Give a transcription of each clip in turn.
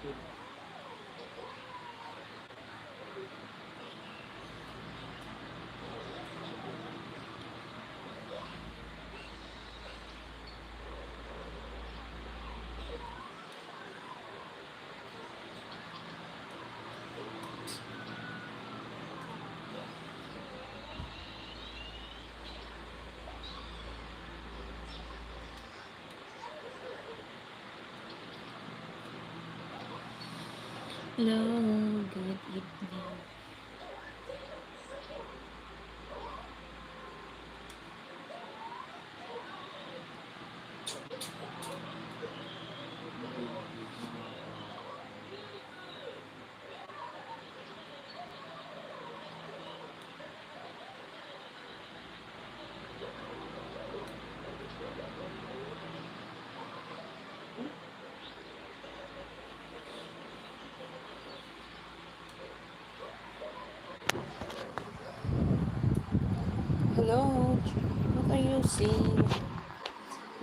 Hello, good evening. Hello, what are you saying?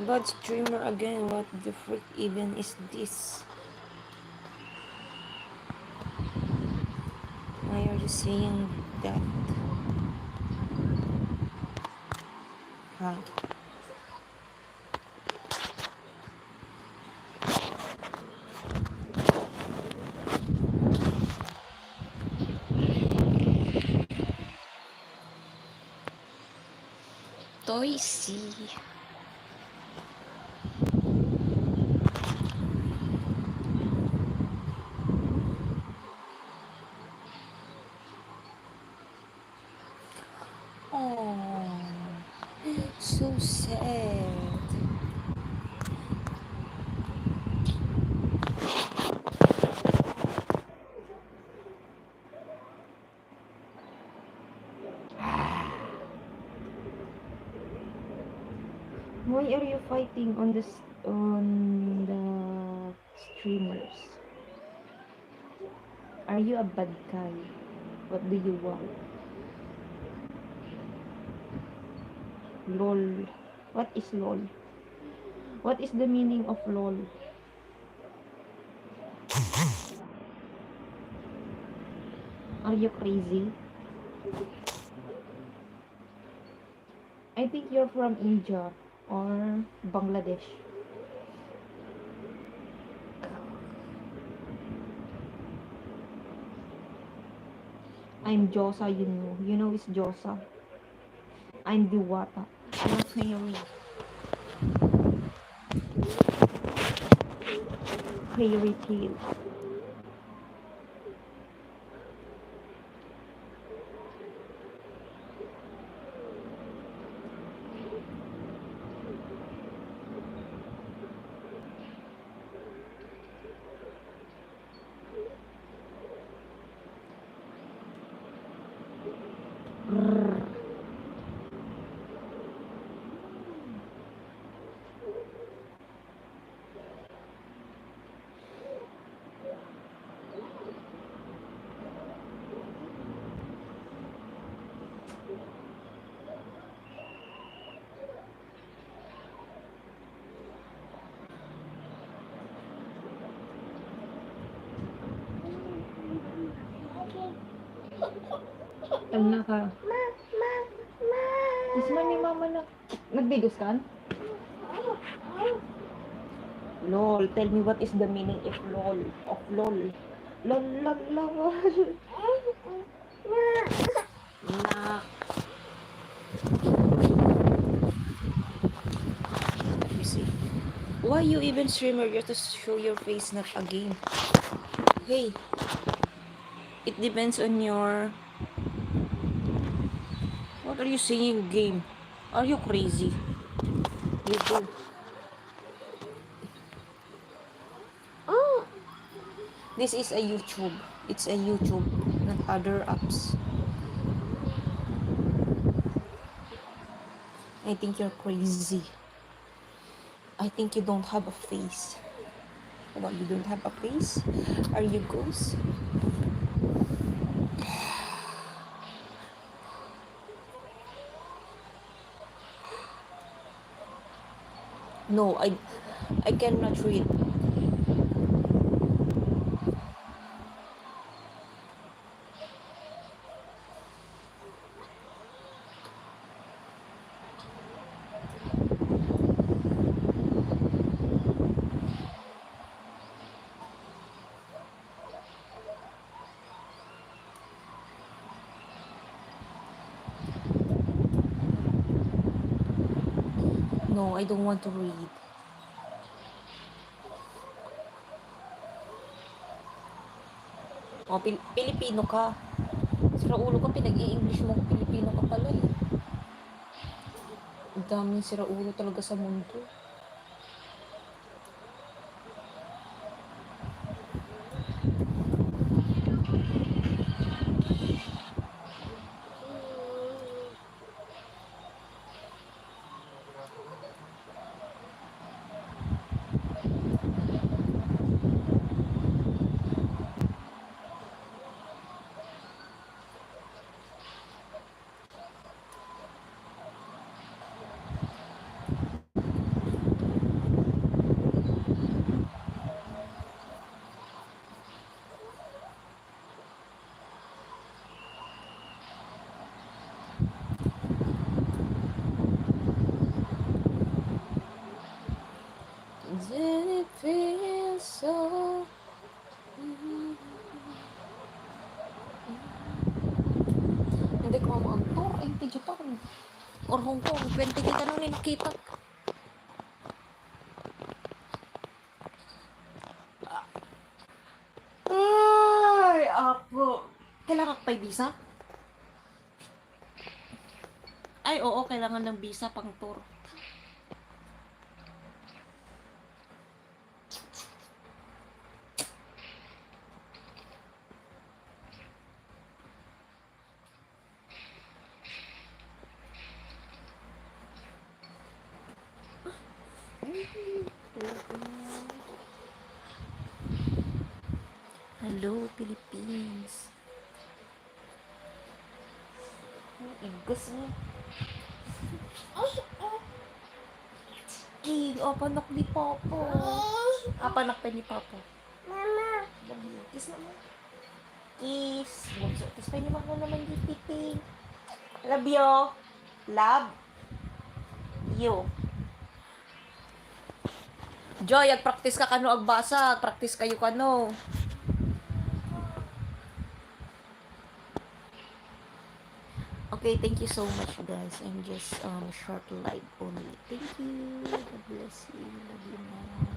Bad streamer again, what the frick even is this? Why are you saying that? Huh? Toysy. Oh, so sad. Why are you fighting on the streamers? Are you a bad guy? What do you want? LOL. What is LOL? What is the meaning of LOL? Are you crazy? I think you're from India or Bangladesh. I'm Josa, you know. You know it's Josa. I'm Diwata. I'm a fairy. Fairy tale. Ano ka? Is man ni mama na. Nagbigos ka? LOL. Tell me what is the meaning of LOL. Of LOL. LOL, LOL, LOL. Na. Let me see. Why you even streamer? You have to show your face, not a game. Hey. It depends on your... What are you saying, game? Are you crazy? You do. Oh! This is a YouTube. It's a YouTube, not other apps. I think you're crazy. I think you don't have a face. What, you don't have a face? Are you ghost? No, I cannot read. No, I don't want to read. Oh, Pilipino ka. Sira ulo ka, pinag-i-English mo ko, Pilipino ka pala eh. Ang daming sira ulo talaga sa mundo. Then it feels so... Hindi ko maantor. Ay, hindi Japan. Or Hong Kong. 20 kita nang nakita. Ay, apo. Kailangan ka pa visa? Ay, oo. Kailangan ng visa pang tour. Hello, Philippines. Igas mo. King, panak ni Papa. Panak pa ni Papa. Mama. Kiss naman. Kiss. Kiss pa naman ko naman di pipi. Love you. Love you. Joy, ag-practice ka kano agbasa. Practice kayo kano. Okay, thank you so much, guys. I'm just short live only. Thank you. God bless you. Love you, mom.